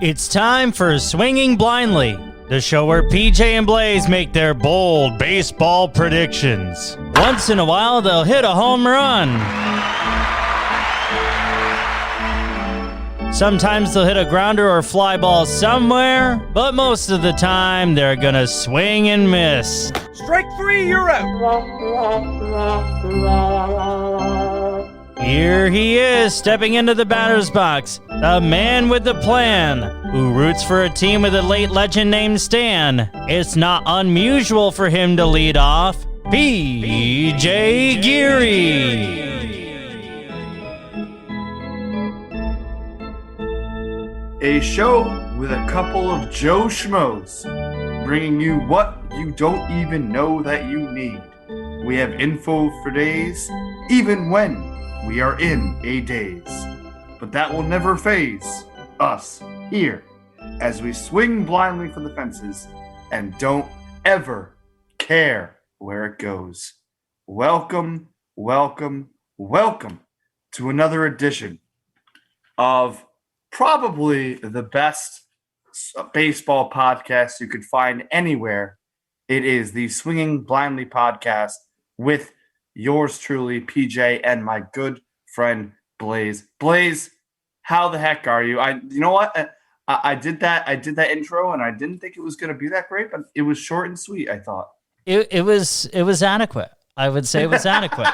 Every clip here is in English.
It's time for Swinging Blindly, the show where PJ and Blaise make their bold baseball predictions. Once in a while, they'll hit a home run. Sometimes they'll hit a grounder or fly ball somewhere, but most of the time, they're gonna swing and miss. Strike three, you're out. Here he is, stepping into the batter's box, the man with the plan, who roots for a team with a late legend named Stan. It's not unusual for him to lead off, PJ Geary. A show with a couple of Joe Schmoes, bringing you what you don't even know that you need. We have info for days, even when we are in a daze. But that will never faze us here as we swing blindly for the fences and don't ever care where it goes. Welcome, welcome, welcome to another edition of probably the best baseball podcast you could find anywhere. It is the Swinging Blindly podcast with yours truly, PJ, and my good friend Blaise. Blaise, how the heck are you? You know what? I did that intro, and I didn't think it was going to be that great, but it was short and sweet. I thought it was adequate. I would say it was adequate.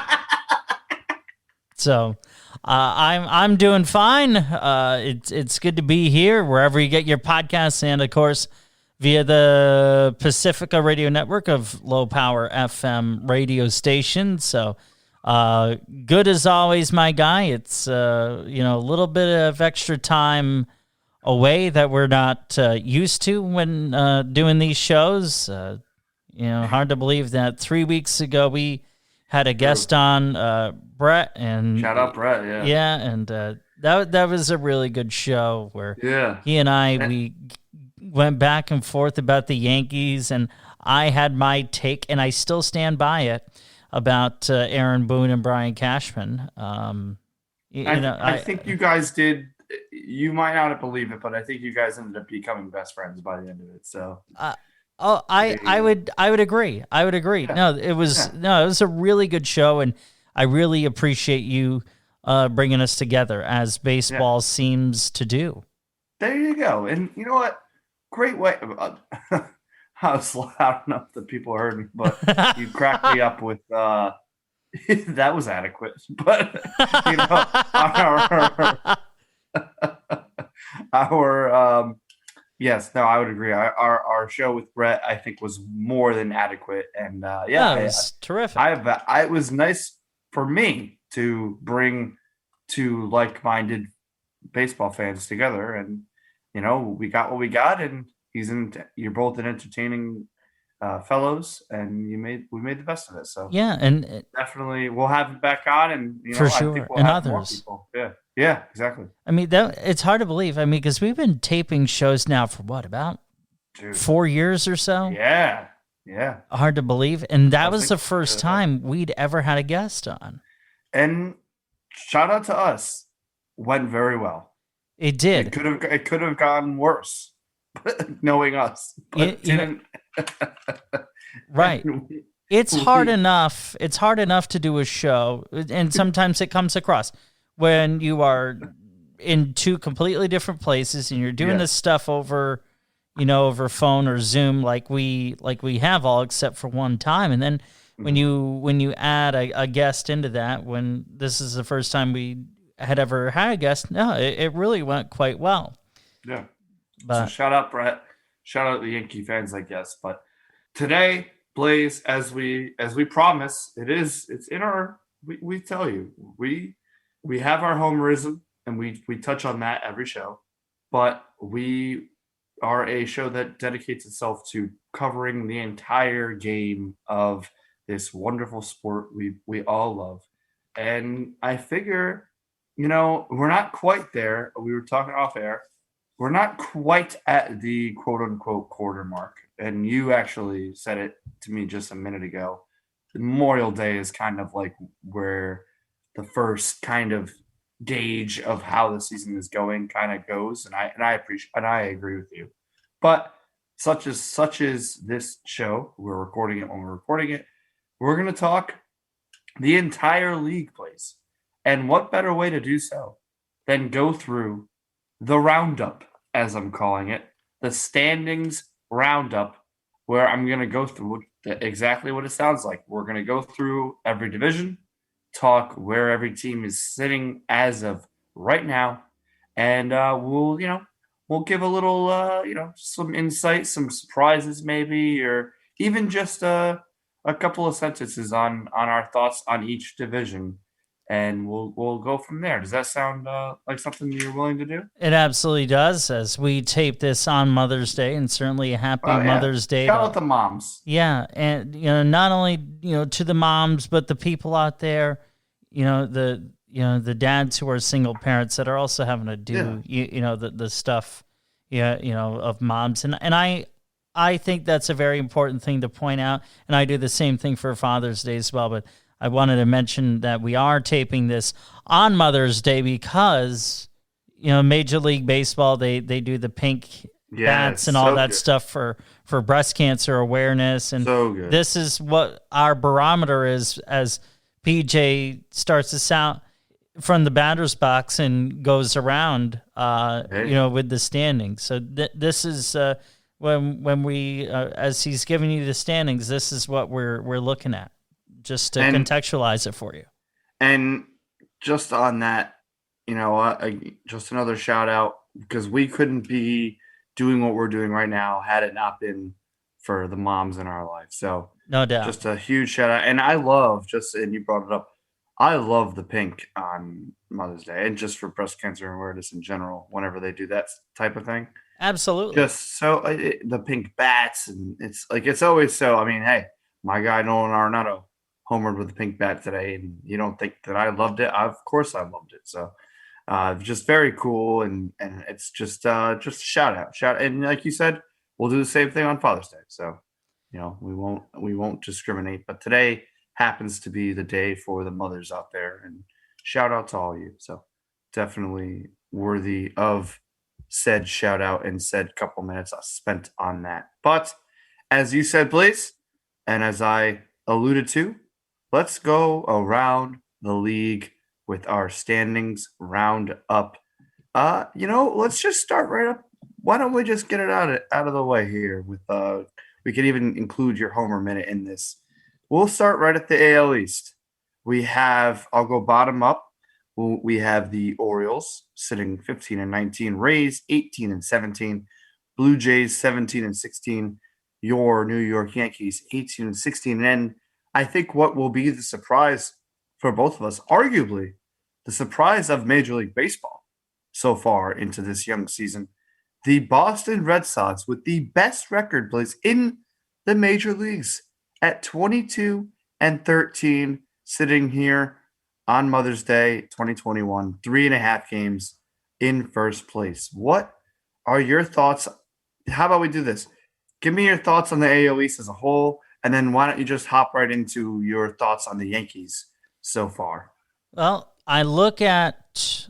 So I'm doing fine. It's good to be here wherever you get your podcasts, and of course via the Pacifica Radio Network of low power FM radio stations. So good as always, my guy. It's a little bit of extra time away that we're not used to when doing these shows. Hard to believe that 3 weeks ago we had a guest on, Brett, and shout out Brett, yeah, and that was a really good show where he and we went back and forth about the Yankees, and I had my take, and I still stand by it about Aaron Boone and Brian Cashman. I think you guys did. You might not believe it, but I think you guys ended up becoming best friends by the end of it. So. I would agree. I would agree. Yeah. It was a really good show, and I really appreciate you bringing us together as baseball seems to do. There you go. And you know what? Great way. I don't know if the people heard me, but you cracked me up with that was adequate. But our yes, no, I would agree. Our show with Brett, I think, was more than adequate, and it was terrific. It was nice for me to bring two like-minded baseball fans together, and we got what we got, and you're both an entertaining fellows, and we made the best of it. So and definitely we'll have him back on, and for sure, I think we'll and have others. More people. Yeah, exactly. I mean, it's hard to believe. I mean, because we've been taping shows now for what, about 4 years or so? Yeah. Hard to believe, and that was the first time we'd ever had a guest on. And shout out to us, went very well. It did. It could have gone worse, knowing us. But it didn't. Right. It's hard enough. It's hard enough to do a show, and sometimes it comes across when you are in two completely different places and you're doing this stuff over phone or Zoom, like we have all except for one time. And then when you add a guest into that, when this is the first time we had ever had a guest, it really went quite well. Yeah. But so shout out Brett, shout out the Yankee fans, I guess. But today, Blaise, as we promise, it's in our, we tell you, we have our homerism, and we touch on that every show, but we are a show that dedicates itself to covering the entire game of this wonderful sport we all love. And I figure, we're not quite there. We were talking off air. We're not quite at the quote unquote quarter mark. And you actually said it to me just a minute ago. Memorial Day is kind of like where the first kind of gauge of how the season is going kind of goes, and I appreciate and I agree with you. But such as this show, we're recording it when we're recording it. We're going to talk the entire league, Blaise. And what better way to do so than go through the roundup, as I'm calling it, the standings roundup, where I'm going to go through exactly what it sounds like. We're going to go through every division, talk where every team is sitting as of right now, and we'll give a little some insight, some surprises maybe, or even just a couple of sentences on our thoughts on each division, and we'll go from there. Does that sound like something you're willing to do? It absolutely does. As we tape this on Mother's Day, and certainly a happy Mother's Day. Shout out the moms. Yeah, and not only to the moms, but the people out there, the dads who are single parents that are also having to do the stuff, of moms, and I think that's a very important thing to point out, and I do the same thing for Father's Day as well, but I wanted to mention that we are taping this on Mother's Day because, Major League Baseball, they do the pink bats and all that stuff for breast cancer awareness. And this is what our barometer is as PJ starts to sound from the batter's box and goes around, with the standings. So this is when we, as he's giving you the standings, this is what we're looking at. Just to contextualize it for you. And just on that, just another shout out, because we couldn't be doing what we're doing right now had it not been for the moms in our life. So no doubt, just a huge shout out. And I love and you brought it up, I love the pink on Mother's Day and just for breast cancer awareness in general, whenever they do that type of thing. Absolutely. Just so the pink bats, and it's always so. I mean, hey, my guy Nolan Arenado homered with the pink bat today, and you don't think that I loved it? Of course I loved it. So just very cool, and it's just a shout out. And like you said, we'll do the same thing on Father's Day. So, we won't discriminate, but today happens to be the day for the mothers out there, and shout out to all of you. So definitely worthy of said shout out and said couple minutes spent on that. But as you said, Blaise, and as I alluded to, let's go around the league with our standings round up. Let's just start right up. Why don't we just get it out of the way here with we could even include your homer minute in this. We'll start right at the AL East. I'll go bottom up. We have the Orioles sitting 15-19, Rays 18-17, Blue Jays 17-16, your New York Yankees 18-16, and I think what will be the surprise for both of us, arguably the surprise of Major League Baseball so far into this young season, the Boston Red Sox with the best record, Blaise, in the major leagues at 22-13, sitting here on Mother's Day 2021, 3.5 games in first place. What are your thoughts? How about we do this? Give me your thoughts on the AL East as a whole, and then why don't you just hop right into your thoughts on the Yankees so far? Well, I look at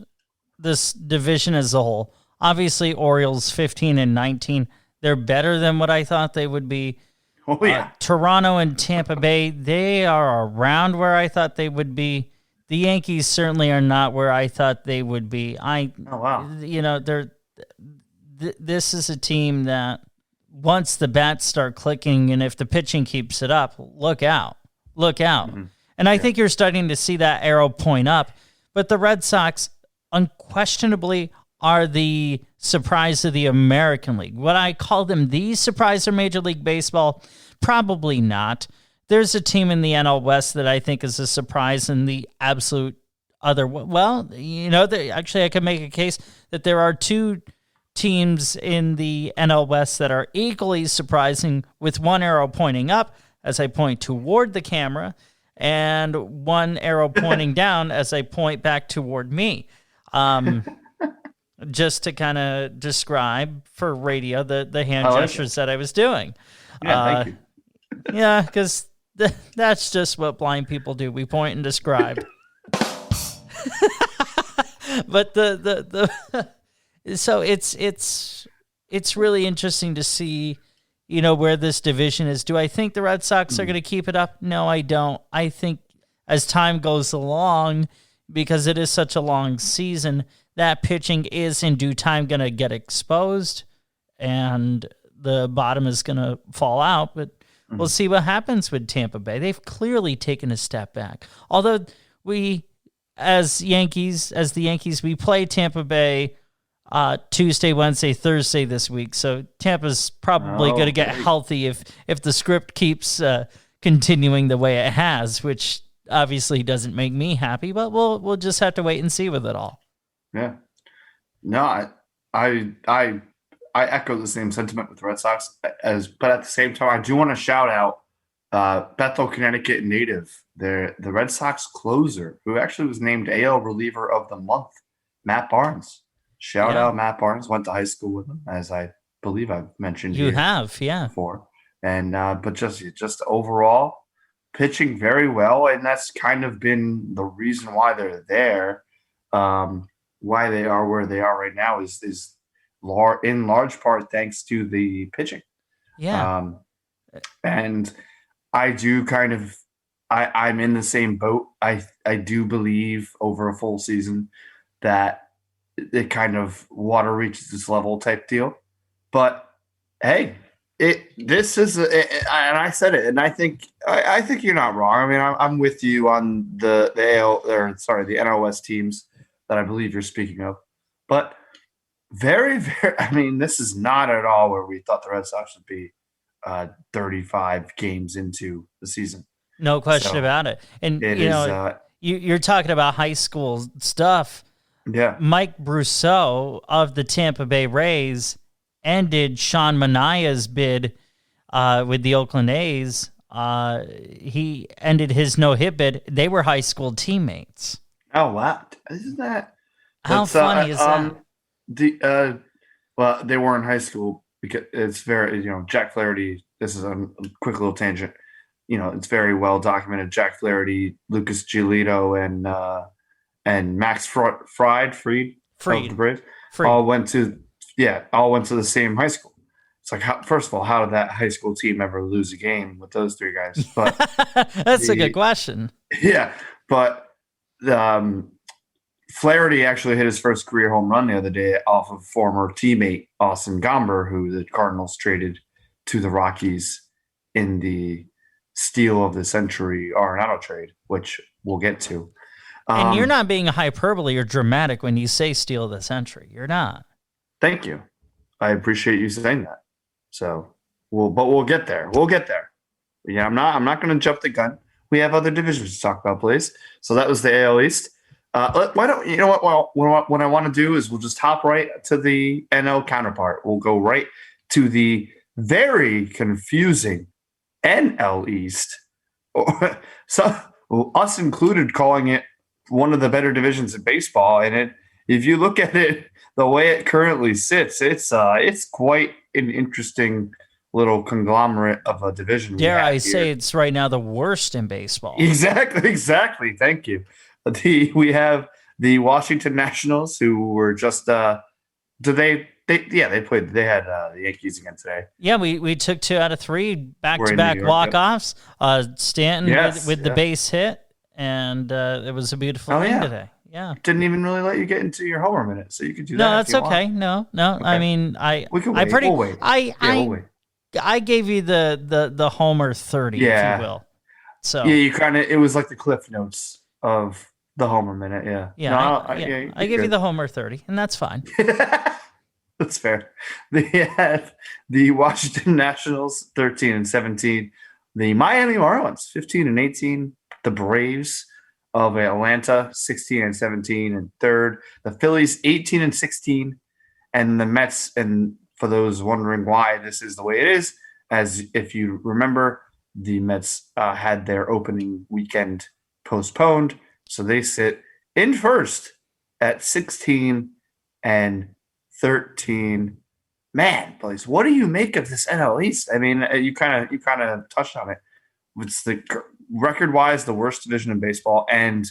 this division as a whole. Obviously, Orioles 15-19. They're better than what I thought they would be. Oh, yeah. Toronto and Tampa Bay, they are around where I thought they would be. The Yankees certainly are not where I thought they would be. This is a team that once the bats start clicking, and if the pitching keeps it up, look out. Mm-hmm. And I think you're starting to see that arrow point up. But the Red Sox unquestionably are the surprise of the American League. Would I call them the surprise of Major League Baseball? Probably not. There's a team in the NL West that I think is a surprise, and the absolute other. Well, actually, I could make a case that there are two teams in the NL West that are equally surprising, with one arrow pointing up as I point toward the camera, and one arrow pointing down as I point back toward me. Just to kind of describe for radio the hand gestures that I was doing. Yeah, thank you. Yeah, because that's just what blind people do. We point and describe. But so it's really interesting to see, where this division is. Do I think the Red Sox are going to keep it up? No, I don't. I think as time goes along, because it is such a long season, that pitching is in due time going to get exposed and the bottom is going to fall out. But we'll see what happens with Tampa Bay. They've clearly taken a step back. Although as the Yankees, we play Tampa Bay Tuesday, Wednesday, Thursday this week. So Tampa's probably going to get healthy if the script keeps continuing the way it has, which obviously doesn't make me happy, but we'll just have to wait and see with it all. Yeah. No, I echo the same sentiment with the Red Sox, but at the same time, I do want to shout out Bethel, Connecticut native, the Red Sox closer, who actually was named AL Reliever of the Month, Matt Barnes. Shout out Matt Barnes. Went to high school with him, as I believe I've mentioned. You have, yeah, before, and but just overall pitching very well, and that's kind of been the reason why they're there, why they are where they are right now is in large part thanks to the pitching. Yeah. And I do I'm in the same boat. I do believe over a full season that it kind of water reaches this level type deal. But hey, this is and I said it, and I think you're not wrong. I mean, I'm with you on the NOS teams that I believe you're speaking of. But very, very, I mean, this is not at all where we thought the Red Sox would be 35 games into the season. No question about it. And, you're talking about high school stuff. Yeah. Mike Brousseau of the Tampa Bay Rays ended Sean Manaea's bid with the Oakland A's. He ended his no-hit bid. They were high school teammates. Oh, wow. Isn't that... How funny is that? Well, they were in high school because it's very, Jack Flaherty, this is a quick little tangent. It's very well documented. Jack Flaherty, Lucas Giolito, and Max Fried of the Braves all went to the same high school. It's like, first of all, how did that high school team ever lose a game with those three guys? But that's a good question. Yeah, but Flaherty actually hit his first career home run the other day off of former teammate Austin Gomber, who the Cardinals traded to the Rockies in the steal of the century Arenado trade, which we'll get to. And you're not being hyperbole or dramatic when you say steal of the century. You're not. Thank you. I appreciate you saying that. So we'll get there. We'll get there. Yeah, I'm not going to jump the gun. We have other divisions to talk about, Blaise. So that was the AL East. Why don't you know what? Well, what I want to do is we'll just hop right to the NL counterpart. We'll go right to the very confusing NL East. So us included, calling it one of the better divisions in baseball. And if you look at it the way it currently sits, it's quite an interesting little conglomerate of a division. Dare I say it's right now the worst in baseball. Exactly. Thank you. We have the Washington Nationals, who were just they had the Yankees again today. Yeah, we took 2 out of 3 back-to-back walk-offs. Stanton with the base hit, and it was a beautiful thing today. Yeah, didn't even really let you get into your homer minute, so you could do that. No, that's okay. No. Okay. I mean, we'll wait. I gave you the homer 30, if you will. So yeah, it was like the Cliff Notes of the homer minute. I give you the homer 30, and that's fine. That's fair. They have the Washington Nationals 13-17, the Miami Marlins 15-18, the Braves of Atlanta 16-17 and third, the Phillies 18-16, and the Mets. And for those wondering why this is the way it is, as if you remember, the Mets had their opening weekend postponed, so they sit in first at 16-13. Man, Blaise, what do you make of this NL East? I mean, you kind of touched on it. It's the record-wise the worst division in baseball, and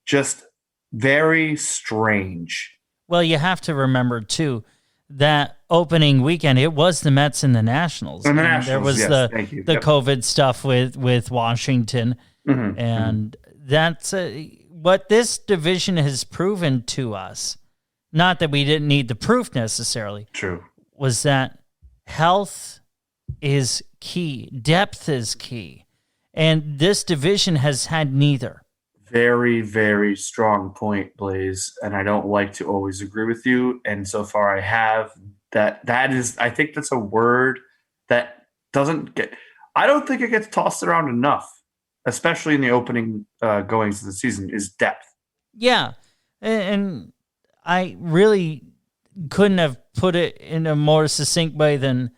just very strange. Well, you have to remember too that opening weekend it was the Mets and the Nationals. And the And Nationals, there was yes, the thank you. the Yep. COVID stuff with Washington, and that's what this division has proven to us. Not that we didn't need the proof necessarily. True. Was that health is key, depth is key, and this division has had neither. Very, very strong point, Blaise. And I don't like to always agree with you. And so far I have that is, I think that's a word that doesn't get, I don't think it gets tossed around enough, especially in the opening goings of the season, is depth. Yeah. And I really couldn't have put it in a more succinct way than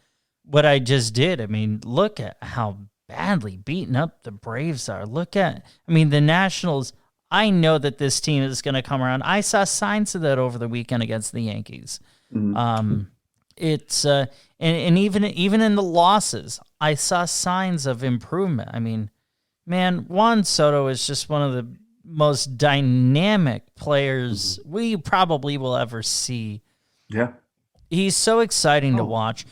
what I just did. I mean, look at how badly beaten up the Braves are. The Nationals, I know that this team is going to come around. I saw signs of that over the weekend against the Yankees. It's and even in the losses, I saw signs of improvement. I mean, man, Juan Soto is just one of the most dynamic players we probably will ever see. Yeah. He's so exciting to watch.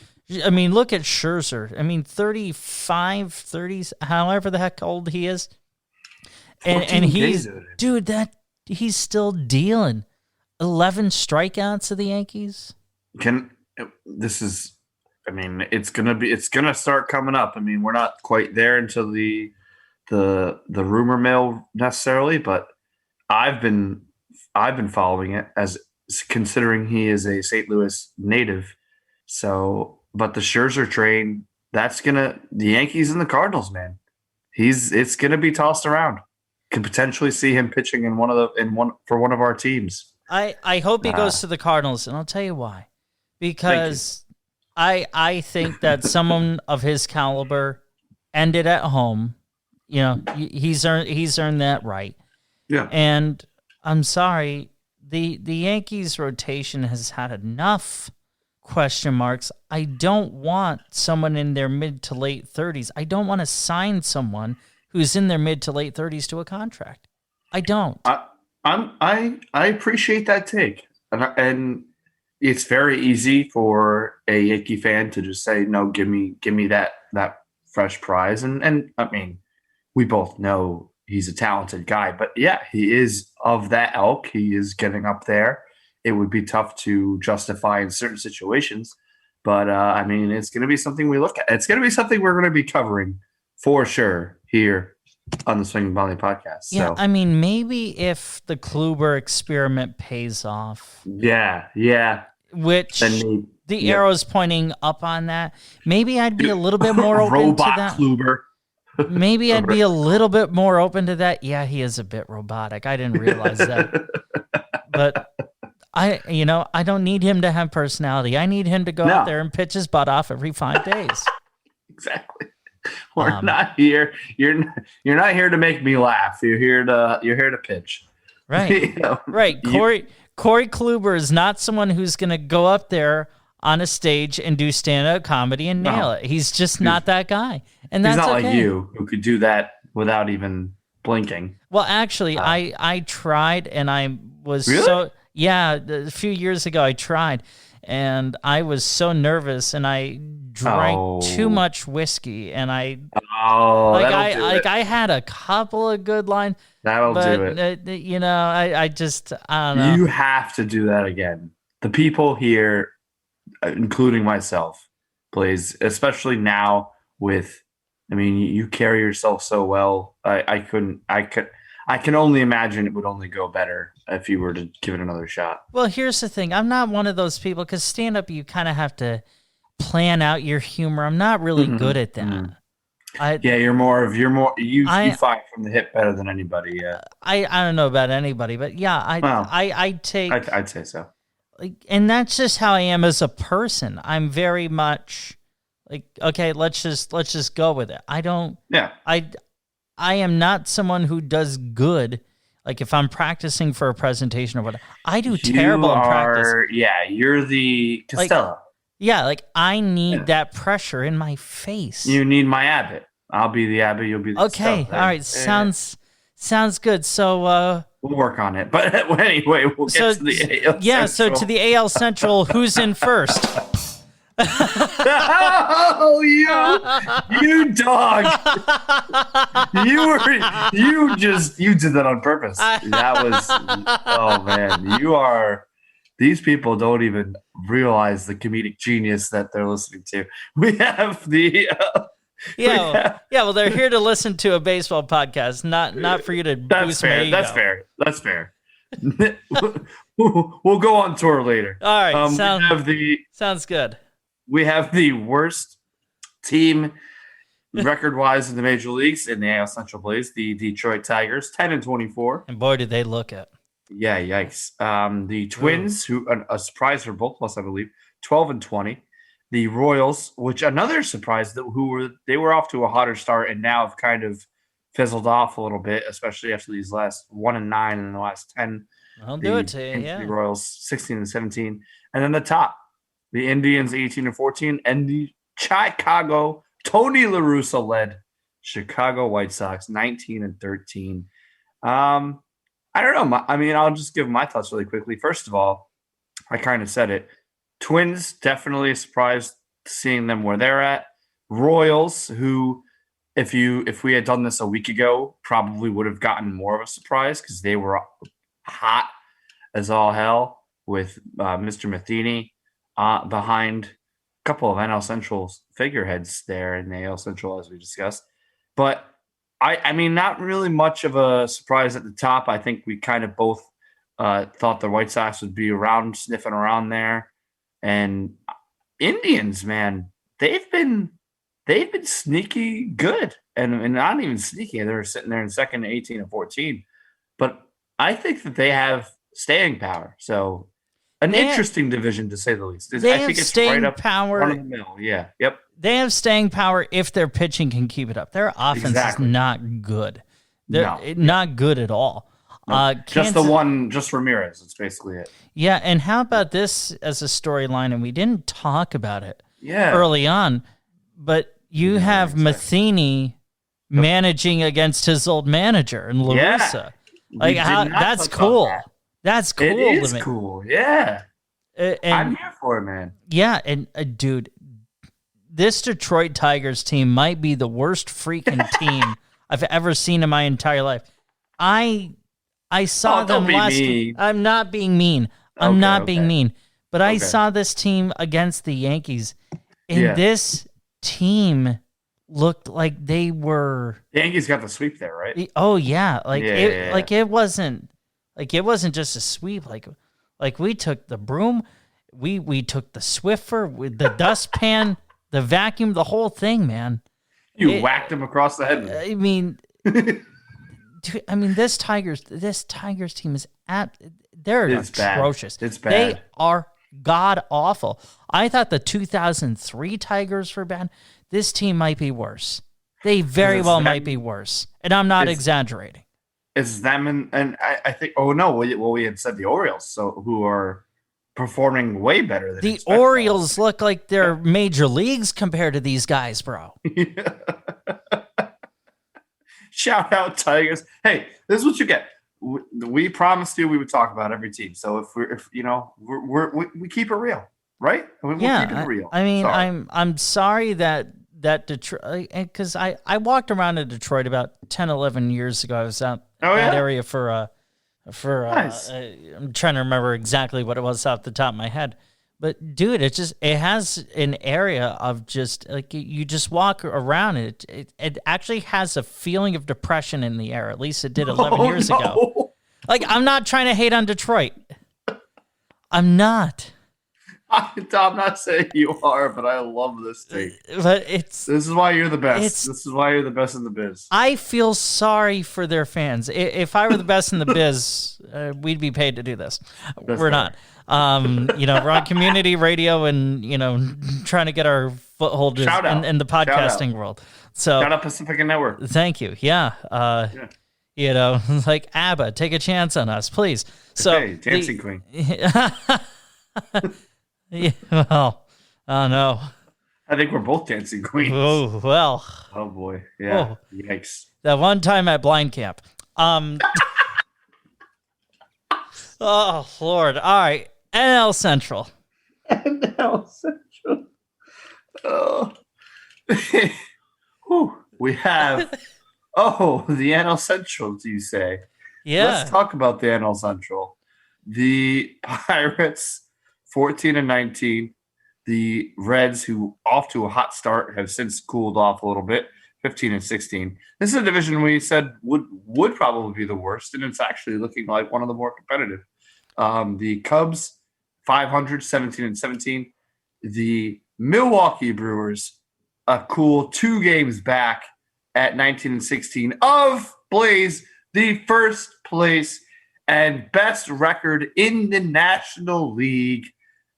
I mean, look at Scherzer. I mean, 35, 30s, however the heck old he is. And he's, dude, he's still dealing 11 strikeouts to the Yankees. It's gonna start coming up. I mean, we're not quite there until the rumor mill necessarily, but I've been following it as considering he is a St. Louis native. So, but the Scherzer train, the Yankees and the Cardinals, man. It's gonna be tossed around. Could potentially see him pitching for one of our teams. I hope he goes to the Cardinals, and I'll tell you why. Because I think that someone of his caliber ended at home. You know, he's earned that right. Yeah. And I'm sorry, the Yankees rotation has had enough question marks. I don't want someone in their mid to late 30s. I don't want to sign someone who's in their mid to late 30s to a contract. I don't. I appreciate that take, and it's very easy for a Yankee fan to just say, "No, give me that fresh prize." And I mean, we both know he's a talented guy, but yeah, he is of that ilk. He is getting up there. It would be tough to justify in certain situations, but I mean, it's going to be something we look at. It's going to be something we're going to be covering for sure here on the Swinging Volley podcast. Yeah, so. I mean, maybe if the Kluber experiment pays off. Yeah. Which the arrow's pointing up on that. Maybe I'd be a little bit more open to that. Kluber. Maybe I'd be a little bit more open to that. Yeah, he is a bit robotic. I didn't realize that. But I don't need him to have personality. I need him to go out there and pitch his butt off every 5 days. Exactly. We're not here. You're not here to make me laugh. You're here to pitch. Right. Right. Corey Kluber is not someone who's going to go up there on a stage and do stand-up comedy and nail it. He's just not that guy. And that's he's not okay. like you, who could do that without even blinking. Well, actually, I tried, and I was really? a few years ago I tried, and I was so nervous, and I drank too much whiskey, and I had a couple of good lines. That'll do it. I don't know. You have to do that again. The people here, including myself, Blaise, especially now you carry yourself so well. I can only imagine it would only go better if you were to give it another shot. Well, here's the thing. I'm not one of those people, because stand-up, you kind of have to plan out your humor. I'm not really good at that. You fire from the hip better than anybody. Yeah. I don't know about anybody, but yeah, I'd say so. And that's just how I am as a person. I'm very much like, okay, let's just go with it. I am not someone who does good. Like if I'm practicing for a presentation or whatever, I do terrible in practice. Yeah, you're the Costello. I need that pressure in my face. You need my Abbott. I'll be the Abbott. You'll be the okay. Costello. All right. Sounds good. So We'll work on it. But anyway, we'll get to the AL Central. So to the AL Central, who's in first? Oh, you dog! You did that on purpose. That was, oh man, these people don't even realize the comedic genius that they're listening to. We have the. Well, they're here to listen to a baseball podcast, not for you to boost my ego. That's fair. We'll go on tour later. All right, sounds good. We have the worst team record-wise in the major leagues in the AL Central Blaise, the Detroit Tigers, 10-24. And boy, did they look it. Yeah, yikes. The Twins, who a surprise for both of us, I believe, 12-20. The Royals, which another surprise, they were off to a hotter start and now have kind of fizzled off a little bit, especially after these last 1-9 in the last 10. I'll do it to you. Yeah. The Royals 16-17, and then the top. The Indians 18-14, and the Chicago, Tony La Russa led Chicago White Sox 19-13. I don't know. I'll just give my thoughts really quickly. First of all, I kind of said it. Twins, definitely a surprise seeing them where they're at. Royals, who, if we had done this a week ago, probably would have gotten more of a surprise because they were hot as all hell with Mr. Matheny. Behind a couple of NL Central figureheads there in the AL Central, as we discussed. But, not really much of a surprise at the top. I think we kind of both thought the White Sox would be sniffing around there. And Indians, man, they've been sneaky good. And not even sneaky. They're sitting there in second at 18-14. But I think that they have staying power. So, interesting division, to say the least. I think it's right up power. Front of the middle. Yeah. Yep. They have staying power if their pitching can keep it up. Their offense is not good. They're not good at all. No. Just Ramirez. That's basically it. Yeah, and how about this as a storyline? And we didn't talk about it early on, but you have Matheny managing against his old manager and La Russa. That's cool. That's cool. It is cool. Yeah. I'm here for it, man. Yeah. And dude, this Detroit Tigers team might be the worst freaking team I've ever seen in my entire life. I saw them last week. I'm not being mean. I'm not being mean. But I saw this team against the Yankees, and this team looked like they were. The Yankees got the sweep there, right? Oh yeah, it wasn't. Like, it wasn't just a sweep. Like we took the broom, we took the Swiffer, with the dustpan, the vacuum, the whole thing, man. You whacked him across the head. This Tigers team is they're atrocious. Bad. It's bad. They are god awful. I thought the 2003 Tigers were bad. This team might be worse. They very well might be worse, and I'm not exaggerating. It's them and I think. Oh no! We had said the Orioles, so who are performing way better than the Orioles. Look like they're major leagues compared to these guys, bro. Shout out Tigers! Hey, this is what you get. We promised you we would talk about every team. So we keep it real, right? We'll keep it real. I'm sorry that Detroit, because I walked around in Detroit about 10, 11 years ago. I was out that area for nice. I'm trying to remember exactly what it was off the top of my head. But dude, it has an area of just like you just walk around it actually has a feeling of depression in the air. At least it did 11 years ago. Like, I'm not trying to hate on Detroit. I'm not. I'm not saying you are, but I love this thing. But this is why you're the best. This is why you're the best in the biz. I feel sorry for their fans. If I were the best in the biz, we'd be paid to do this. We're not. We're on community radio and, trying to get our foothold in the podcasting world. So shout out Pacifica Network. Thank you. Yeah. Like ABBA, take a chance on us, please. So Dancing Queen. Yeah, well, oh no. I think we're both dancing queens. Oh, well. Oh boy. Yeah. Yikes. That one time at blind camp. Oh, Lord. All right. NL Central. NL Central. Oh. Whew. We have, the NL Central, do you say? Yeah. Let's talk about the NL Central. The Pirates, 14-19. The Reds, who off to a hot start, have since cooled off a little bit, 15-16. This is a division we said would probably be the worst, and it's actually looking like one of the more competitive. The Cubs, 500, 17-17. The Milwaukee Brewers, a cool 2 games back at 19-16 of Blaise, the first place and best record in the National League,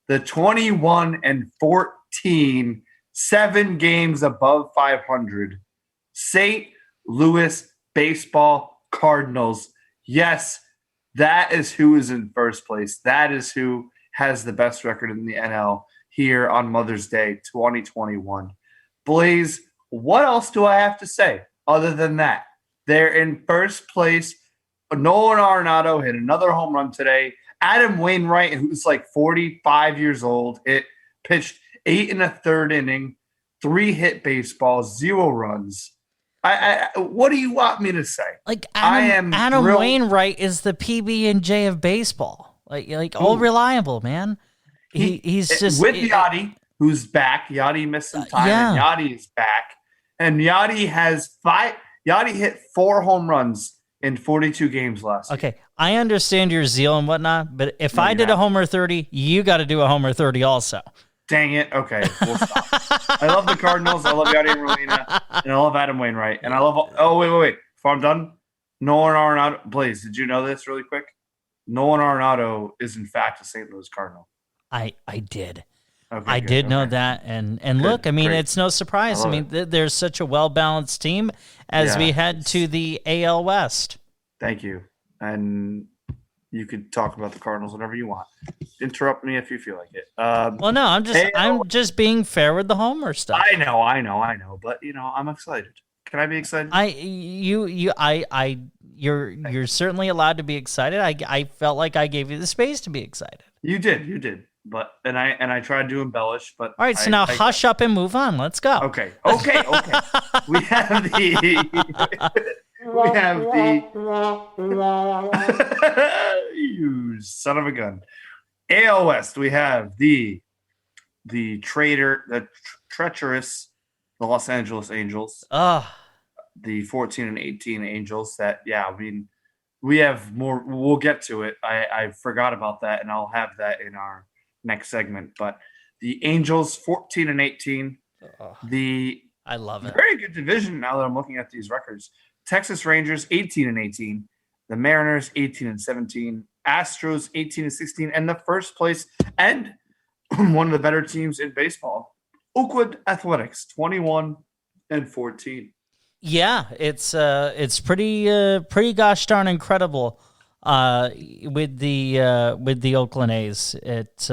the 21-14, 7 games above 500. St. Louis Baseball Cardinals. Yes, that is who is in first place. That is who has the best record in the NL here on Mother's Day 2021. Blaise, what else do I have to say other than that? They're in first place. Nolan Arenado hit another home run today. Adam Wainwright, who's like 45 years old, pitched 8 1/3 inning, 3 hit baseballs, 0 runs. What do you want me to say? Like Adam Wainwright is the PB&J of baseball. Like all reliable, man. He's just with Yachty, who's back. Yachty missed some time, and Yachty is back. And Yachty hit 4 home runs in 42 games last year. Okay, I understand your zeal and whatnot, but if I did a homer 30, you got to do a homer 30 also. Dang it. Okay, we'll stop. I love the Cardinals. I love Yachty and Molina, and I love Adam Wainwright. And I love wait. Before I'm done, Nolan Arenado. Blaise, did you know this really quick? Nolan Arenado is, in fact, a St. Louis Cardinal. I did. Okay, I did know that. And look, I mean, great. It's no surprise. I mean, there's such a well-balanced team as we head to the AL West. Thank you. And you could talk about the Cardinals whenever you want. Interrupt me if you feel like it. Well, no, I'm just being fair with the homer stuff. I know. But, I'm excited. Can I be excited? You're certainly allowed to be excited. I felt like I gave you the space to be excited. You did. But and I tried to embellish, but all right. So now hush up and move on. Let's go. Okay. We have you son of a gun. AL West. We have the treacherous Los Angeles Angels. The 14-18 Angels. We have more. We'll get to it. I forgot about that, and I'll have that in our next segment. But the Angels 14-18. I love it. Very good division now that I'm looking at these records. Texas Rangers 18-18. The Mariners 18-17. Astros 18-16. And the first place and one of the better teams in baseball, Oakland Athletics 21-14. Yeah, it's pretty gosh darn incredible with the Oakland A's. It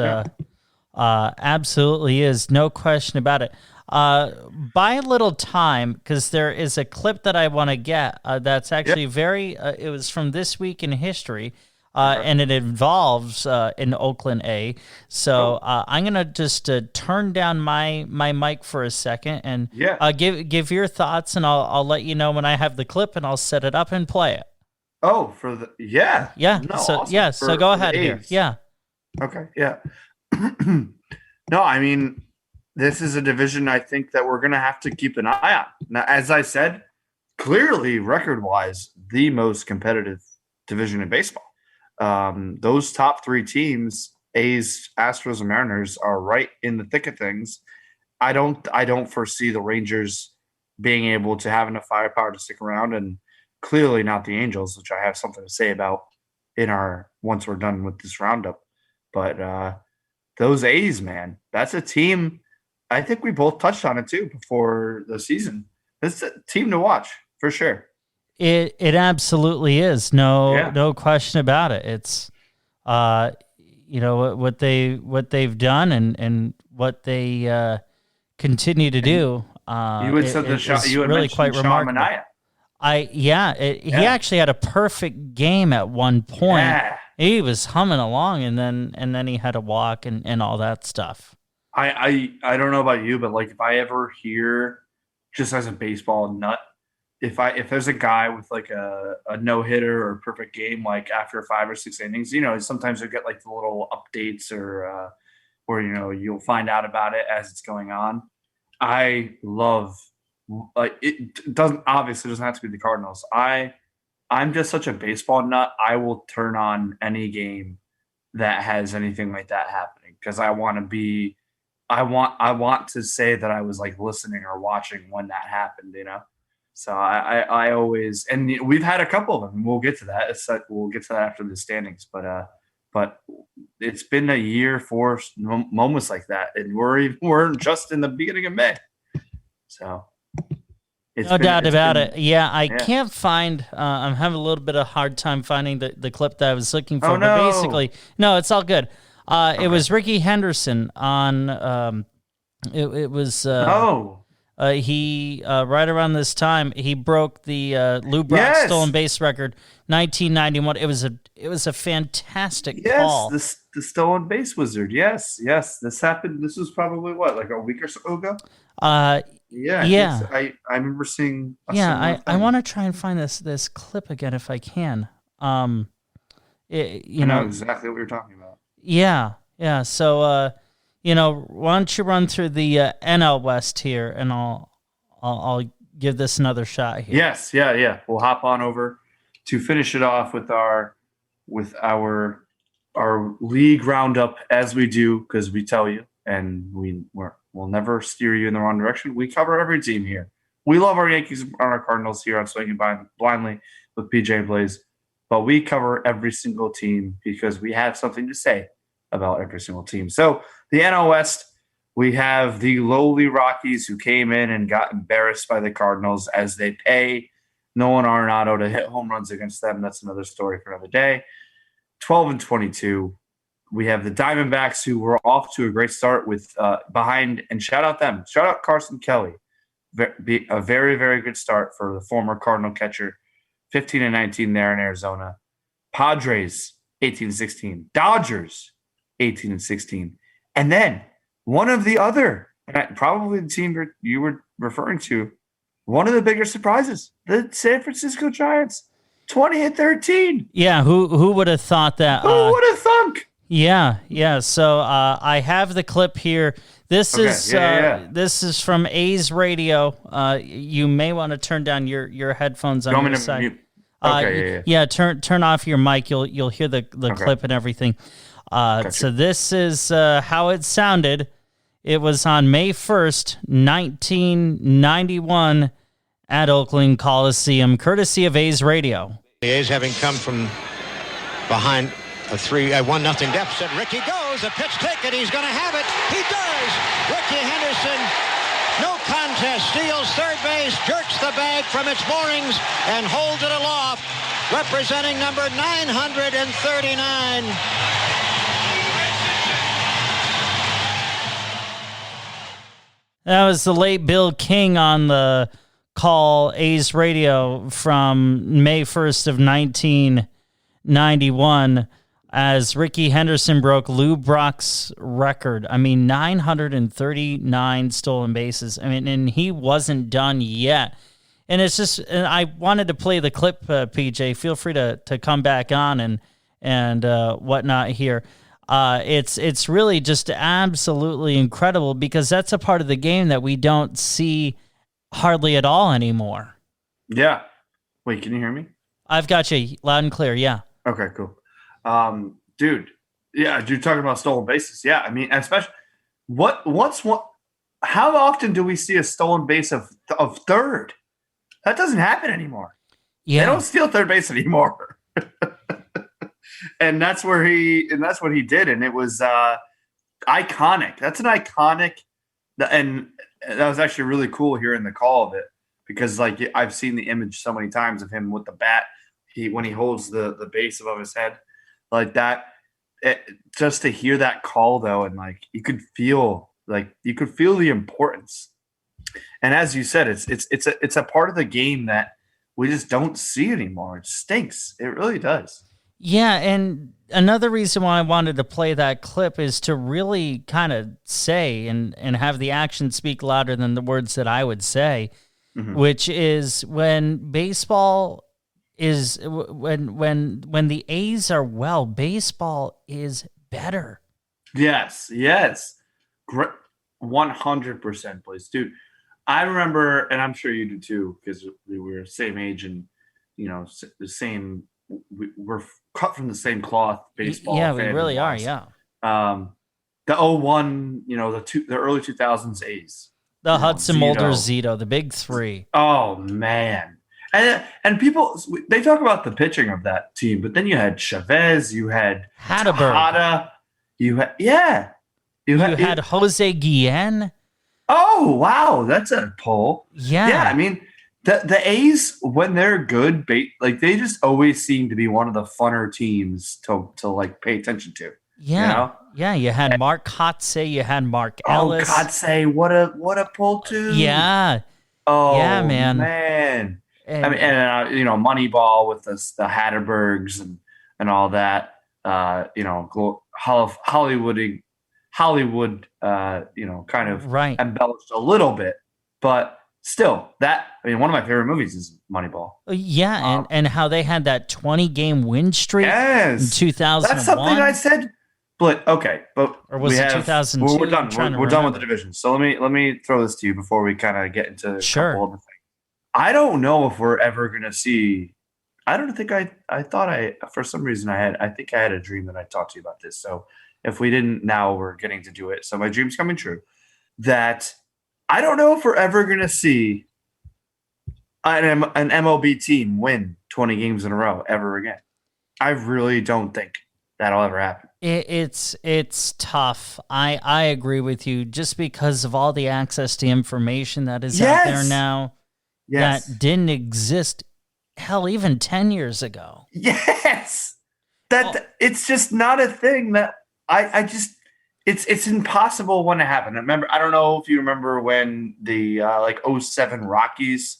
absolutely is, no question about it. Buy a little time, because there is a clip that I want to get that's actually it was from This Week in History, and it involves an Oakland A. So I'm going to just turn down my mic for a second and give your thoughts, and I'll let you know when I have the clip, and I'll set it up and play it. Oh, yeah. No, so awesome. So go ahead here. Yeah. Okay. Yeah. No, I mean, this is a division I think that we're going to have to keep an eye on. Now, as I said, clearly record-wise, the most competitive division in baseball. Those top 3 teams, A's, Astros, and Mariners, are right in the thick of things. I don't foresee the Rangers being able to have enough firepower to stick around, and clearly not the Angels, which I have something to say about once we're done with this roundup. But those A's, man, that's a team. I think we both touched on it too before the season. It's a team to watch for sure. It absolutely is. No question about it. It's what they've done and what they continue to do. You had said you had really quite remarkable. He actually had a perfect game at one point. He was humming along, and then he had to walk and all that stuff. I don't know about you, but like if I ever hear, just as a baseball nut, if there's a guy with like a no hitter or perfect game, like after 5 or 6 innings, sometimes you get like the little updates or you'll find out about it as it's going on. I love, like, it doesn't have to be the Cardinals. I'm just such a baseball nut. I will turn on any game that has anything like that happening because I want to say that I was like listening or watching when that happened, So I always, and we've had a couple of them. We'll get to that. We'll get to that after the standings, but it's been a year for moments like that, and we're just in the beginning of May, so no doubt about it. Yeah, I can't find. I'm having a little bit of hard time finding the clip that I was looking for. Oh, no. But basically, no, it's all good. Okay. It was Ricky Henderson on. It was. He right around this time he broke the Lou Brock stolen base record, 1991. It was a fantastic call. Yes, the stolen base wizard. Yes. This happened. This was probably like a week or so ago. Yeah. I remember seeing. I want to try and find this clip again if I can. I know exactly what you're talking about. Yeah. So, why don't you run through the NL West here, and I'll give this another shot here. Yes, yeah. We'll hop on over to finish it off with our league roundup as we do, because we tell you, and we'll never steer you in the wrong direction. We cover every team here. We love our Yankees and our Cardinals here on Swinging Blindly with PJ and Blaise, but we cover every single team because we have something to say about every single team. So the NL West, we have the lowly Rockies who came in and got embarrassed by the Cardinals as they pay Nolan Arenado to hit home runs against them. That's another story for another day. 12-22. We have the Diamondbacks, who were off to a great start with behind, and shout out them. Shout out Carson Kelly. A very, very good start for the former Cardinal catcher. 15-19 there in Arizona. Padres, 18-16. Dodgers, 18-16. And then one of the other, probably the team you were referring to, one of the bigger surprises, the San Francisco Giants, 20-13. Yeah, who would have thought that? Who would have thunk? Yeah. So I have the clip here. This is from A's Radio. You may want to turn down your headphones on your side. Turn off your mic. You'll hear the clip and everything. Gotcha. So this is how it sounded. It was on May 1st, 1991 at Oakland Coliseum, courtesy of A's Radio. The A's having come from behind a 1-0 deficit. Ricky goes, a pitch taken, he's going to have it. He does! Ricky Henderson, no contest, steals third base, jerks the bag from its moorings, and holds it aloft, representing number 939. That was the late Bill King on the call, A's Radio, from May 1st of 1991, as Ricky Henderson broke Lou Brock's record. 939 stolen bases. And he wasn't done yet. And it's just, and I wanted to play the clip, PJ. Feel free to come back on and whatnot here. It's really just absolutely incredible, because that's a part of the game that we don't see hardly at all anymore. Yeah. Wait, can you hear me? I've got you loud and clear. Yeah. Okay, cool. Dude. Yeah, you're talking about stolen bases. Yeah, especially how often do we see a stolen base of third? That doesn't happen anymore. Yeah. They don't steal third base anymore. And that's what he did, and it was iconic. That's an iconic, and that was actually really cool hearing the call of it, because I've seen the image so many times of him with the bat. When he holds the base above his head like that, just to hear that call though, and you could feel the importance. And as you said, it's a part of the game that we just don't see anymore. It stinks. It really does. Yeah, and another reason why I wanted to play that clip is to really kind of say and have the action speak louder than the words that I would say, which is when baseball is when the A's are well, baseball is better. Yes. Great. 100%, Blaise. Dude, I remember, and I'm sure you do too, because we were the same age and, the same, we're cut from the same cloth, baseball. Yeah, we really are, yeah. The 01, the early 2000s A's. The Hudson, Zito. Mulder, Zito, the big three. Oh, man. And people, they talk about the pitching of that team, but then you had Chavez, you had Hatterberg. You had Jose Guillen. Oh, wow. That's a pull. Yeah. Yeah, I mean, the A's, when they're good, they just always seem to be one of the funner teams to pay attention to. Yeah. Yeah, you had Mark Kotze, you had Mark Ellis. Oh, Kotze, what a pull too. Yeah. Oh, yeah, man. And Moneyball with the Hatterbergs and all that. Hollywood, kind of embellished a little bit, but still, one of my favorite movies is Moneyball. Yeah, and how they had that 20-game win streak in 2001. That's something I said. But okay, or was it 2002? We're done. We're done with the division. So let me throw this to you before we kind of get into a couple of the things. I don't know if we're ever gonna see. I don't think I thought for some reason I think I had a dream that I talked to you about this. So if we didn't, now we're getting to do it. So my dream's coming true. That I don't know if we're ever gonna see an MLB team win 20 games in a row ever again. I really don't think that'll ever happen. It's tough. I agree with you, just because of all the access to information that is out there now that didn't exist, hell, even 10 years ago. Yes. It's just not a thing that I just it's impossible when it happened. I don't know if you remember when the 07 Rockies,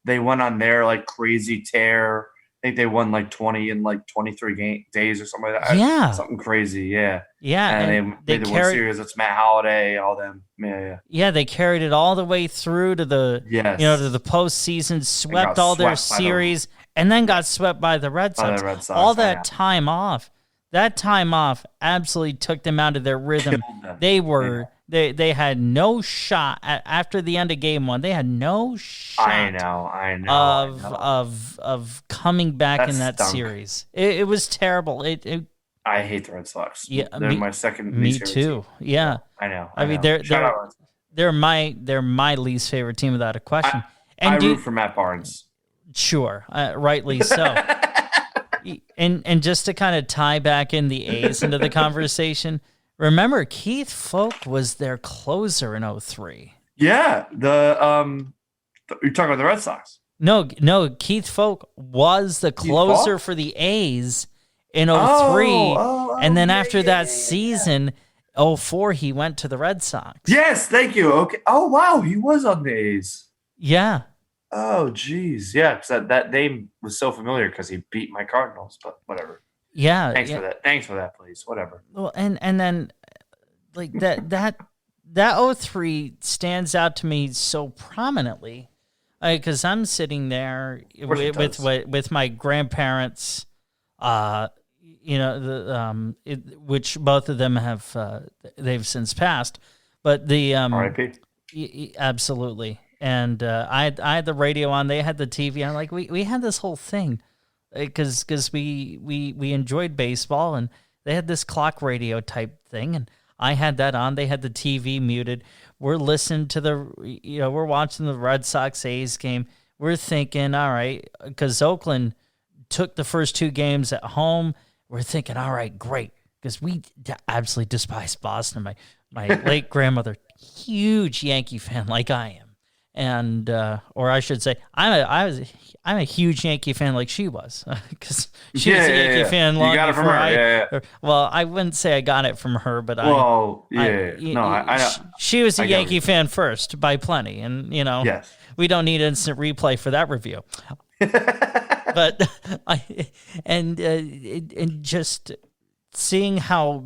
they went on their crazy tear. I think they won 20 in 23 days or something like that. Yeah. Something crazy, yeah. Yeah. And they made the World Series. It's Matt Holliday, all them. Yeah. Yeah, they carried it all the way through to the to the postseason, swept all their series, and then got swept by the Red Sox. All that time off. That time off absolutely took them out of their rhythm. They had no shot after the end of game one. They had no shot. I know. Of coming back in that series. It was terrible. I hate the Red Sox. Yeah, they're my second. Me too. Yeah, I know. I mean, they're my least favorite team without a question. I root for Matt Barnes. Sure, rightly so. And just to kind of tie back in the A's into the conversation. Remember, Keith Folk was their closer in 03. Yeah, you're talking about the Red Sox. No, Keith Folk was the closer for the A's in 03. And then after that season, 04, he went to the Red Sox. Yes, thank you. Okay. Oh, wow, he was on the A's. Yeah. Oh, geez. Yeah, because that name was so familiar because he beat my Cardinals, but whatever. Yeah. Thanks for that, please. Whatever. Well, and then that 03 stands out to me so prominently, because I'm sitting there with my grandparents, which both of them have they've since passed, but the R.I.P. Absolutely. And I had the radio on. They had the TV. I'm like, we had this whole thing. Because we enjoyed baseball, and they had this clock radio type thing, and I had that on. They had the TV muted. We're listening to we're watching the Red Sox A's game. We're thinking, all right, because Oakland took the first two games at home. We're thinking, all right, great, because we absolutely despise Boston. My late grandmother, huge Yankee fan like I am. And or I should say, I'm a huge Yankee fan like she was, because she was a Yankee fan long before from her. I. Well, I wouldn't say I got it from her, but she was a Yankee fan first by plenty, and we don't need instant replay for that review. But and just seeing how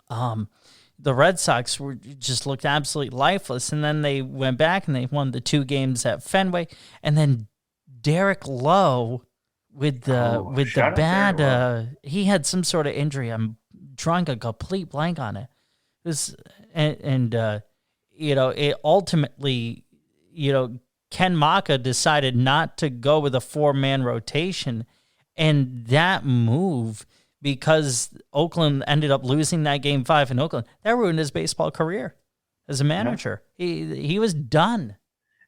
the Red Sox were just looked absolutely lifeless, and then they went back and they won the 2 games at Fenway, and then Derek Lowe with the bad he had some sort of injury. I'm drawing a complete blank on it. It was it ultimately, Ken Maka decided not to go with a 4-man rotation, and that move, because Oakland ended up losing that Game 5 in Oakland, that ruined his baseball career as a manager. Yeah. He was done.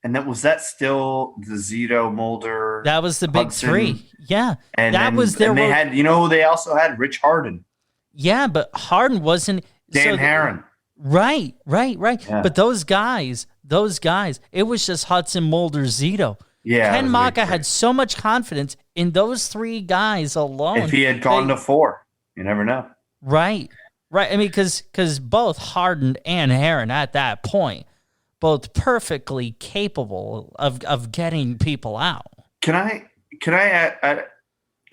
And was that still the Zito, Mulder? That was the big Hudson? 3. Yeah. And that was their. And they had, they also had Rich Harden. Yeah, but Harden wasn't. Dan Herron. Right. Yeah. But those guys, it was just Hudson, Mulder, Zito. Yeah. Ken Maka had so much confidence in those 3 guys alone. If he had gone to 4, you never know. Right. I mean, because both Harden and Herron at that point, both perfectly capable of getting people out. Can I add,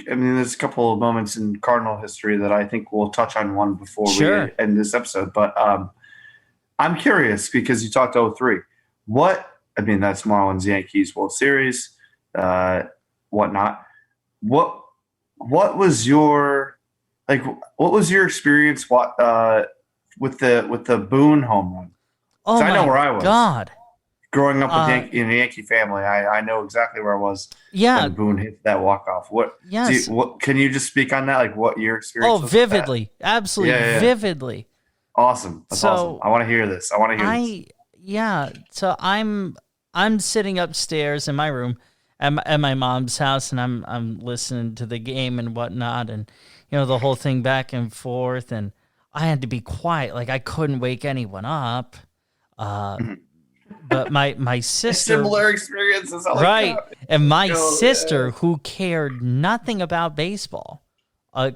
I mean, there's a couple of moments in Cardinal history that I think we'll touch on one before we end this episode. But I'm curious because you talked 03. That's Marlins Yankees World Series, whatnot. What was your experience with the Boone home run? Oh, I know where I was. God. Growing up in a Yankee family, I know exactly where I was when Boone hit that walk-off. Can you just speak on that? Like what your experience was? Oh, vividly. Absolutely vividly. Awesome. That's awesome. I want to hear this. So I'm sitting upstairs in my room at my mom's house, and I'm listening to the game and whatnot, and the whole thing back and forth, and I had to be quiet. Like I couldn't wake anyone up. But my sister, similar experiences, right? And my sister, who cared nothing about baseball,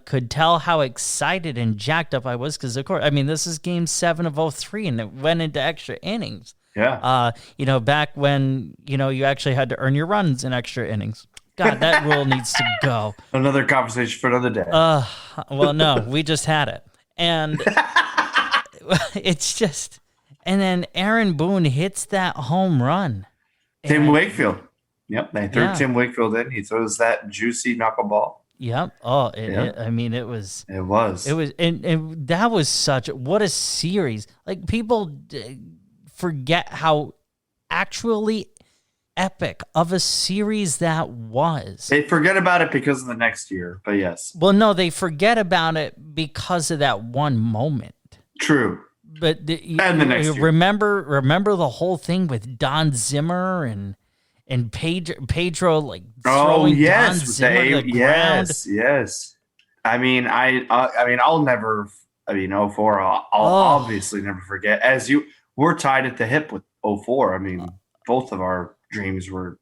could tell how excited and jacked up I was because, of course, this is Game 7 of 03, and it went into extra innings. Yeah. Back when you actually had to earn your runs in extra innings. God, that rule needs to go. Another conversation for another day. Well, no, we just had it, and it's just. And then Aaron Boone hits that home run. Tim Wakefield. Yep, they threw Tim Wakefield in. He throws that juicy knuckleball. Yep. Oh, it was. It was. And that was what a series. Like, people forget how actually epic of a series that was. They forget about it because of the next year, but yes. Well, no, they forget about it because of that one moment. True. But and the next year. Remember the whole thing with Don Zimmer and Pedro throwing Don Zimmer to the ground. Yes. I'll never. 04. I'll obviously never forget. We're tied at the hip with 04. Both of our dreams were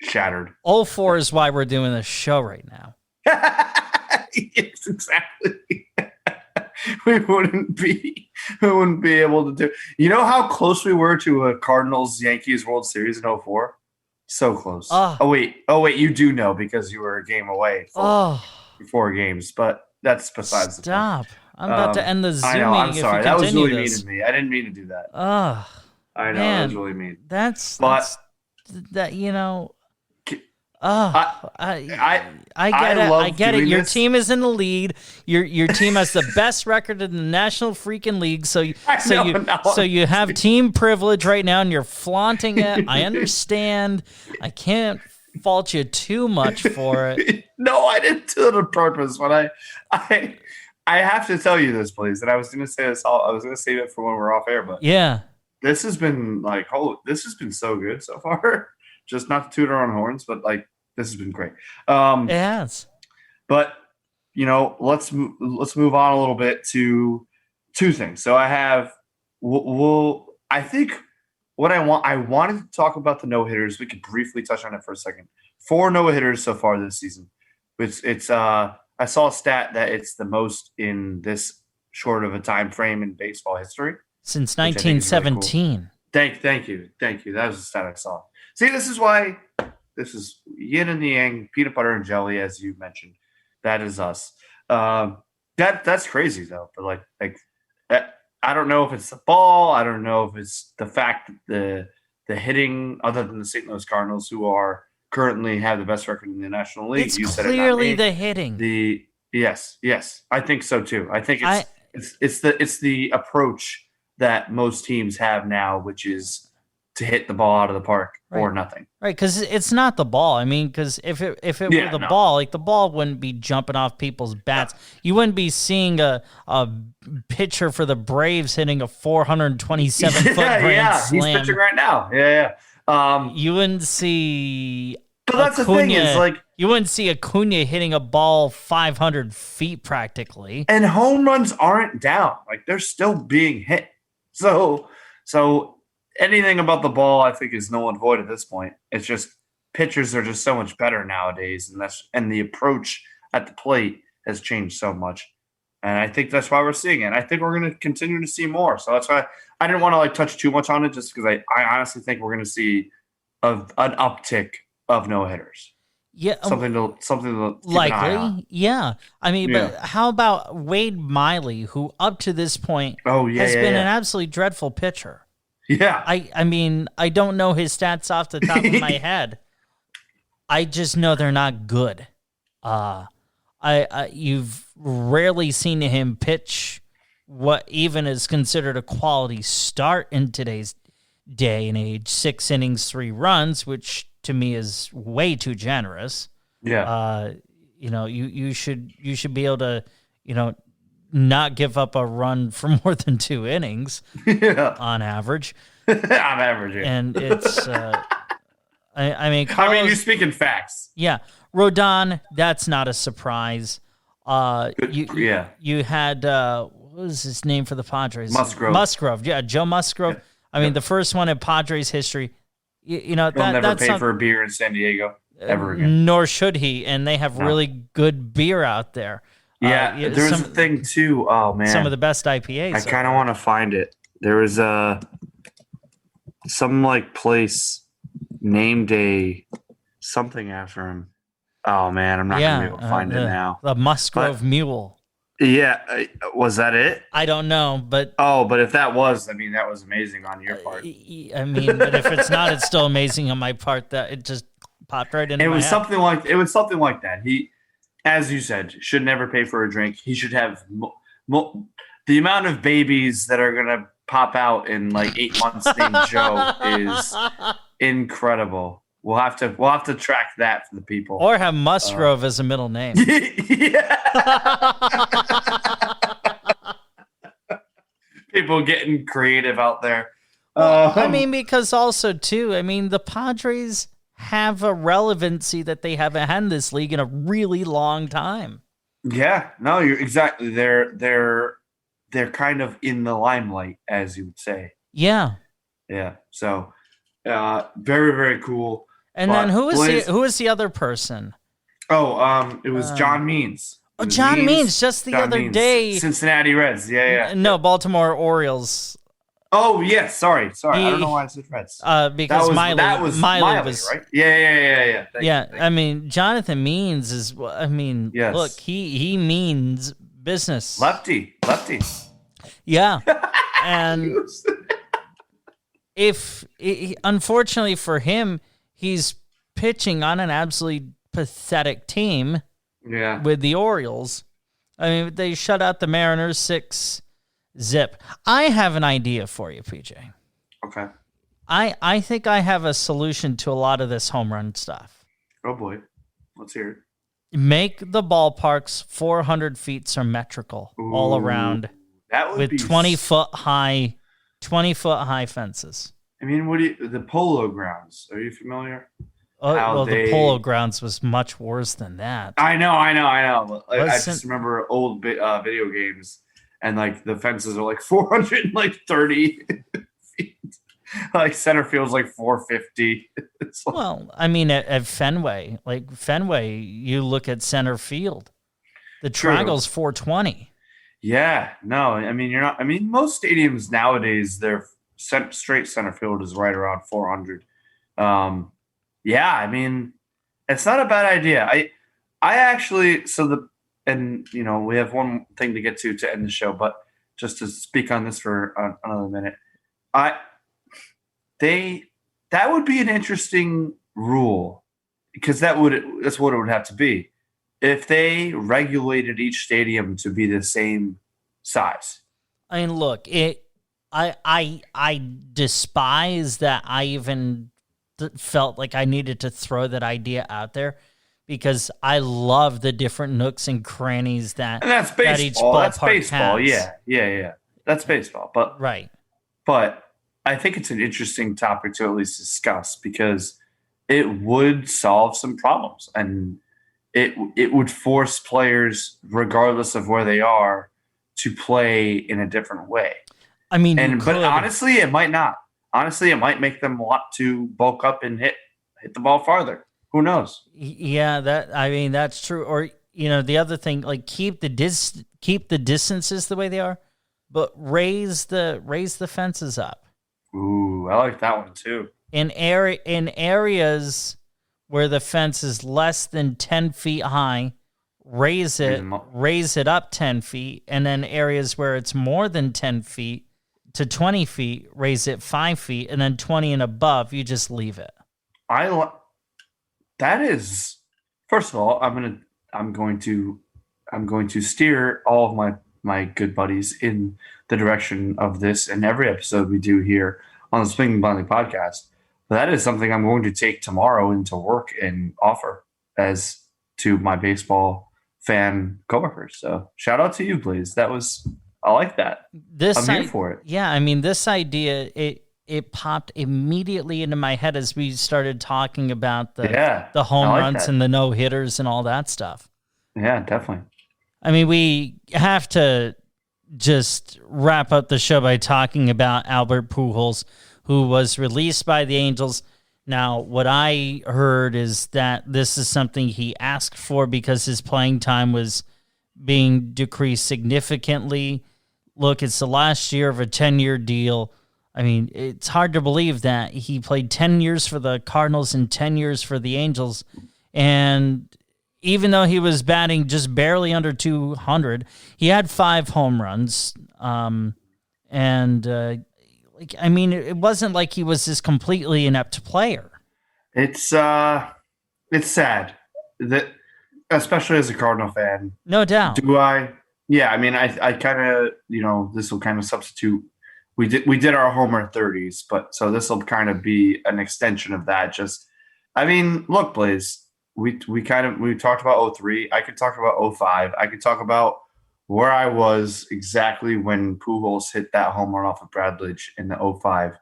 shattered. 04 is why we're doing this show right now. Yes, exactly. We wouldn't be able to do. You know how close we were to a Cardinals Yankees World Series in 04? So close. Oh wait, you do know because you were a game away for 4 games, but that's besides the point. I'm about to end the Zoom meeting. I'm sorry. That was really mean to me. I didn't mean to do that. I know, that was really mean. That's that I get it. Your team is in the lead. Your team has the best record in the National Freaking League. So you have team privilege right now, and you're flaunting it. I understand. I can't fault you too much for it. No, I didn't do it on purpose. But I have to tell you this, please. And I was going to say this. I was going to save it for when we're off air. But yeah, this has been this has been so good so far. Just not to toot our own horns, but this has been great. It has. But let's move on a little bit to 2 things. So I have. I think what I wanted to talk about the no-hitters. We could briefly touch on it for a second. 4 no-hitters so far this season. It's I saw a stat that it's the most in this short of a time frame in baseball history since 1917. Really cool. Thank you. That was the stat I saw. See, this is why This is yin and yang, peanut butter and jelly, as you mentioned. That is us. That's crazy though. But I don't know if it's the ball. I don't know if it's the fact that the hitting, other than the St. Louis Cardinals, who are currently have the best record in the National League. It's clearly the hitting. Yes, I think so too. I think it's the approach that most teams have now, which is to hit the ball out of the park or nothing. Right, because it's not the ball. I mean, because if it were the ball, like the ball wouldn't be jumping off people's bats. You wouldn't be seeing a pitcher for the Braves hitting a 427-foot grand slam. He's pitching right now. Yeah. You wouldn't see. But that's the thing is, like, you wouldn't see Acuna hitting a ball 500 feet practically. And home runs aren't down. Like, they're still being hit. So anything about the ball, I think, is null and void at this point. It's just pitchers are just so much better nowadays, and the approach at the plate has changed so much. And I think that's why we're seeing it. I think we're going to continue to see more. So that's why I didn't want to touch too much on it, just because I honestly think we're going to see an uptick of no hitters. Yeah, something to keep likely. An eye on. Yeah, I mean, but how about Wade Miley, who up to this point has been an absolutely dreadful pitcher? Yeah. I mean, I don't know his stats off the top of my head. I just know they're not good. You've rarely seen him pitch what even is considered a quality start in today's day and age. 6 innings, 3 runs, which to me is way too generous. Yeah. You should be able to, not give up a run for more than 2 innings on average. On average, yeah. And it's, I mean, you're speaking facts. Yeah. Rodon, that's not a surprise. You had, what was his name for the Padres? Musgrove. Yeah, Joe Musgrove. I mean, the first one in Padres history. He'll never pay for a beer in San Diego ever again. Nor should he. And they have really good beer out there. Yeah, there's a thing too. Oh man, some of the best IPAs. I kind of want to find it. There was some place named something after him. Oh man, I'm not gonna be able to find it now. The Musgrove Mule. Yeah, was that it? I don't know, but but if that was, that was amazing on your part. I mean, but if it's not, it's still amazing on my part that it just popped right into my head. It was something like that. He, as you said, should never pay for a drink. He should have the amount of babies that are gonna pop out in 8 months named Joe is incredible. We'll have to track that for the people. Or have Musgrove as a middle name. Yeah. People getting creative out there. Because also too, the Padres have a relevancy that they haven't had in this league in a really long time. Yeah, no, you're exactly. They're kind of in the limelight, as you would say. Yeah. Yeah. So, very, very cool. And then who is the other person? Oh, it was John Means. Oh, John Means just the other day. Cincinnati Reds. Yeah. No, Baltimore Orioles. Oh, yes. Sorry. I don't know why I said Reds. Because Miley was right? Yeah. Yeah. Jonathan Means is. Yes. Look, he means business. Lefty. Yeah, and unfortunately for him, he's pitching on an absolutely pathetic team. Yeah. With the Orioles. They shut out the Mariners 6-0. I have an idea for you, PJ. Okay. I think I have a solution to a lot of this home run stuff. Oh boy. Let's hear it. Make the ballparks 400 feet symmetrical all around. That would with be 20-foot high fences. The Polo Grounds. Are you familiar? The Polo Grounds was much worse than that. I know. I just remember old video games, and the fences are 430 feet. Center field's 450. At Fenway, you look at center field. The triangle's 420. Yeah, no, you're not. Most stadiums nowadays, their straight center field is right around 400. Yeah, I mean, it's not a bad idea. I actually we have one thing to get to end the show, but just to speak on this for another minute, that would be an interesting rule because that's what it would have to be if they regulated each stadium to be the same size. I mean, look, I despise that I even felt like I needed to throw that idea out there because I love the different nooks and crannies that that's baseball. That each ballpark that's baseball. has. Yeah. That's baseball. But right. But I think it's an interesting topic to at least discuss because it would solve some problems and it would force players, regardless of where they are, to play in a different way. I mean, but honestly, it might not. Honestly, it might make them want to bulk up and hit the ball farther. Who knows? Yeah, that's true. Or the other thing, like keep the distances the way they are, but raise the fences up. Ooh, I like that one too. In areas where the fence is less than 10 feet high, raise it up 10 feet, and then areas where it's more than 10 feet to 20 feet, raise it 5 feet, and then 20 and above, you just leave it. That is, first of all, I'm going to steer all of my good buddies in the direction of this in every episode we do here on the Swinging Blindly podcast. But that is something I'm going to take tomorrow into work and offer as to my baseball fan coworkers. So shout out to you, Blaise. I like that. I'm here for it. Yeah, I mean, this idea, it popped immediately into my head as we started talking about the home runs and the no-hitters and all that stuff. Yeah, definitely. I mean, we have to just wrap up the show by talking about Albert Pujols, who was released by the Angels. Now, what I heard is that this is something he asked for because his playing time was being decreased significantly. Look, it's the last year of a 10-year deal. I mean, it's hard to believe that he played 10 years for the Cardinals and 10 years for the Angels. And even though he was batting just barely under 200, he had 5 home runs. It wasn't like he was this completely inept player. It's sad that, especially as a Cardinal fan. No doubt. Yeah, I mean, I kind of, this will kind of substitute. We did our Homer 30s, but so this will kind of be an extension of that. Look, Blaise, we talked about 03. I could talk about 05. I could talk about where I was exactly when Pujols hit that home run off of Bradledge in the 05.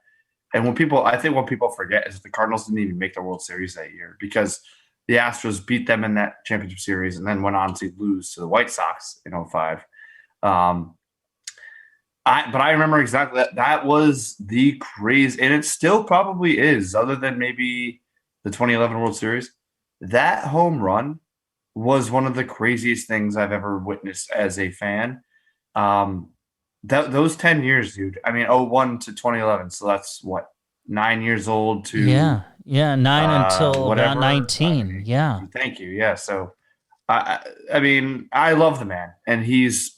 And what people forget is the Cardinals didn't even make the World Series that year because the Astros beat them in that championship series and then went on to lose to the White Sox in 05. But I remember exactly that was the craze, and it still probably is, other than maybe the 2011 World Series. That home run was one of the craziest things I've ever witnessed as a fan. Those 10 years, dude. I mean, 01 to 2011. So that's what, 9 years old to 9 until about 19. Yeah. Thank you. Yeah. So I mean, I love the man, and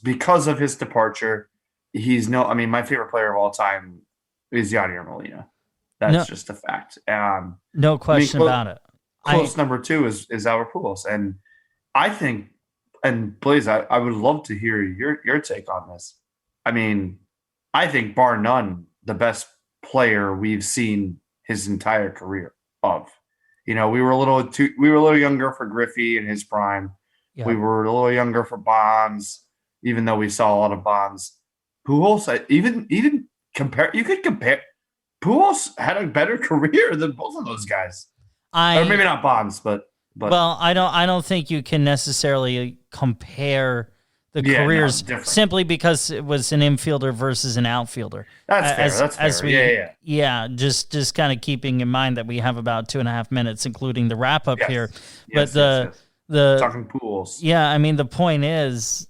because of his departure. My favorite player of all time is Yadier Molina. That's just a fact. No question about it. Close number 2 is Albert Pujols. And I think, and Blaise, I would love to hear your take on this. I mean, I think bar none, the best player we've seen his entire career of. We were a little younger for Griffey in his prime. Yeah. We were a little younger for Bonds, even though we saw a lot of Bonds. Pujols, even compare. You could compare. Pujols had a better career than both of those guys. Or maybe not Bonds, but. Well, I don't think you can necessarily compare the careers simply because it was an infielder versus an outfielder. That's fair. Yeah. Just kind of keeping in mind that we have about 2.5 minutes, including the wrap up here. But the talking Pujols. Yeah, I mean the point is,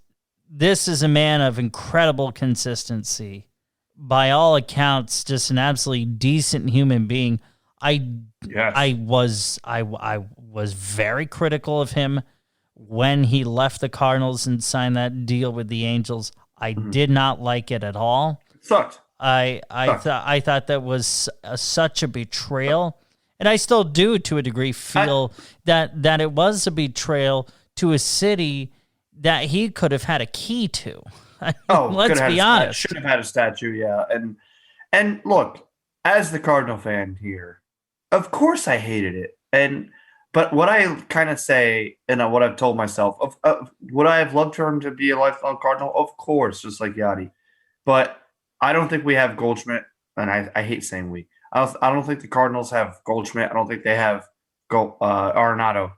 this is a man of incredible consistency. By all accounts, just an absolutely decent human being. I was very critical of him when he left the Cardinals and signed that deal with the Angels. I did not like it at all. It sucked. I thought that was such a betrayal, and I still do to a degree feel that it was a betrayal to a city that he could have had a key to. Let's be honest. Should have had a statue, yeah. And look, as the Cardinal fan here, of course I hated it. But what I kind of say, and what I've told myself, would I have loved for him to be a lifelong Cardinal? Of course, just like Yachty. But I don't think we have Goldschmidt, and I hate saying we. I don't think the Cardinals have Goldschmidt. I don't think they have Arenado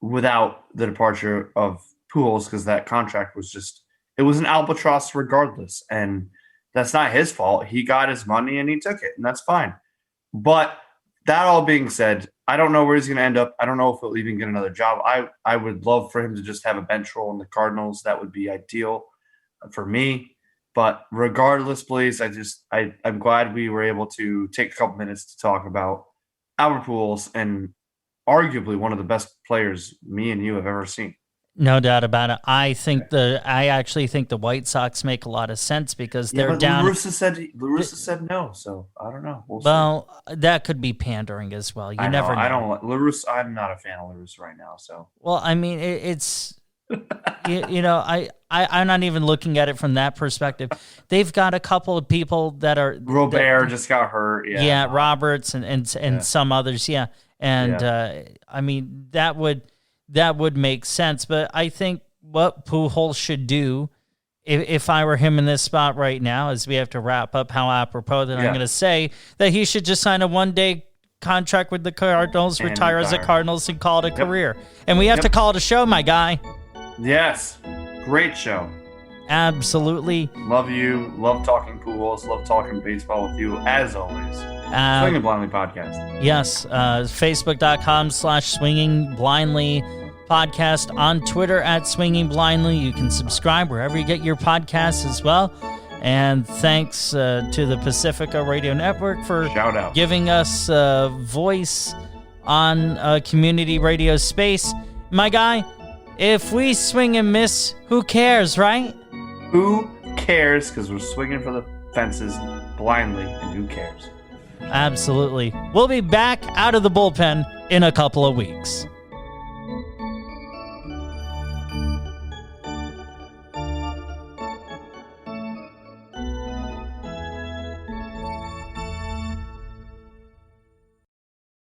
without the departure of Pujols, because that contract was it was an albatross regardless. And that's not his fault. He got his money and he took it, and that's fine. But that all being said, I don't know where he's going to end up. I don't know if he'll even get another job. I would love for him to just have a bench role in the Cardinals. That would be ideal for me. But regardless, Blaise, I'm glad we were able to take a couple minutes to talk about Albert Pujols, and arguably one of the best players me and you have ever seen. No doubt about it. I actually think the White Sox make a lot of sense because they're down. La Russa said no, so I don't know. Well, that could be pandering as well. You never know. I don't like La Russa. I'm not a fan of La Russa right now. So well, I mean, it's I'm not even looking at it from that perspective. They've got a couple of people that are Robert just got hurt. Yeah, Roberts and some others. Yeah, and I mean that would make sense. But I think what Pujols should do, if I were him in this spot right now, is we have to wrap up how apropos that I'm going to say that he should just sign a one-day contract with the Cardinals, retire as a Cardinals, and call it a career. And we have to call it a show, my guy. Yes. Great show. Absolutely. Love you. Love talking Pujols. Love talking baseball with you, as always. Swinging Blindly Podcast. Yes. Facebook.com/Swinging Blindly Podcast. On Twitter @Swinging Blindly. You can subscribe wherever you get your podcasts as well. And thanks to the Pacifica Radio Network for giving us a voice on community radio space. My guy, if we swing and miss, who cares, right? Who cares? Because we're swinging for the fences blindly, and who cares? Absolutely. We'll be back out of the bullpen in a couple of weeks.